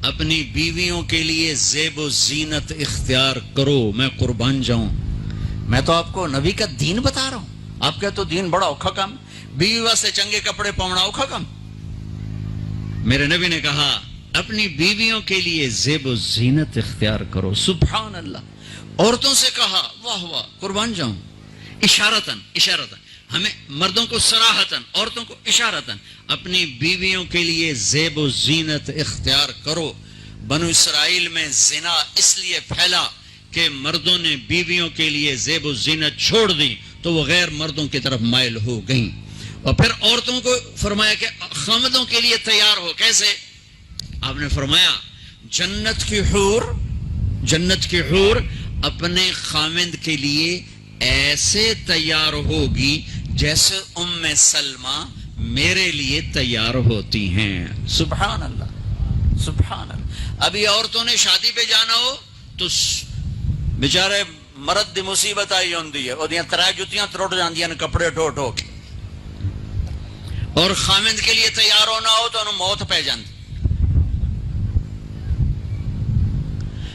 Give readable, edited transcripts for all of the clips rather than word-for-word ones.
اپنی بیویوں کے لیے زیب و زینت اختیار کرو، میں قربان جاؤں۔ میں تو آپ کو نبی کا دین بتا رہا ہوں، آپ کا تو دین بڑا اوکھا کام، بیوی واسطے چنگے کپڑے پاؤنا اوکھا کام۔ میرے نبی نے کہا اپنی بیویوں کے لیے زیب و زینت اختیار کرو۔ سبحان اللہ۔ عورتوں سے کہا، واہ واہ، قربان جاؤں، اشارتاً ہمیں مردوں کو صراحتاً، عورتوں کو اشارتاً، اپنی بیویوں کے لیے زیب و زینت اختیار کرو۔ بنو اسرائیل میں زنا اس لیے پھیلا کہ مردوں نے بیویوں کے لیے زیب و زینت چھوڑ دی تو وہ غیر مردوں کی طرف مائل ہو گئیں۔ اور پھر عورتوں کو فرمایا کہ خامدوں کے لیے تیار ہو۔ کیسے؟ آپ نے فرمایا جنت کی حور اپنے خامند کے لیے ایسے تیار ہوگی جیسے ام سلمہ میرے لیے تیار ہوتی ہیں۔ سبحان اللہ، سبحان اللہ۔ ابھی عورتوں نے شادی پہ جانا ہو تو بیچارے مرد دی مصیبت آئی ہوندی ہے، اور ترائے جتیاں تروٹ جاندیاں کپڑے ٹھو ٹھو کے، اور خامند کے لیے تیار ہونا ہو تو انہوں موت پہ جاندی۔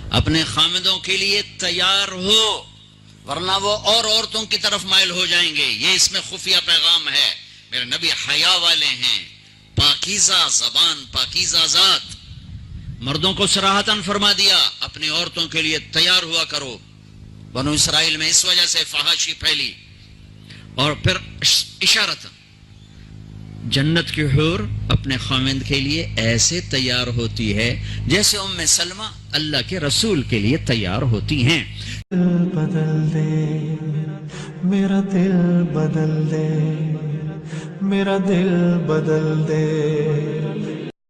اپنے خامدوں کے لیے تیار ہو، ورنہ وہ اور عورتوں کی طرف مائل ہو جائیں گے۔ یہ اس میں خفیہ پیغام ہے۔ میرے نبی حیا والے ہیں، پاکیزہ زبان، پاکیزہ ذات۔ مردوں کو صراحتاً فرما دیا اپنی عورتوں کے لیے تیار ہوا کرو۔ بنو اسرائیل میں اس وجہ سے فحاشی پھیلی۔ اور پھر اشارت، جنت کی حور اپنے خامند کے لیے ایسے تیار ہوتی ہے جیسے ام سلمہ اللہ کے رسول کے لیے تیار ہوتی ہیں۔ دل بدل دے میرا دل بدل دے، میرا دل بدل دے۔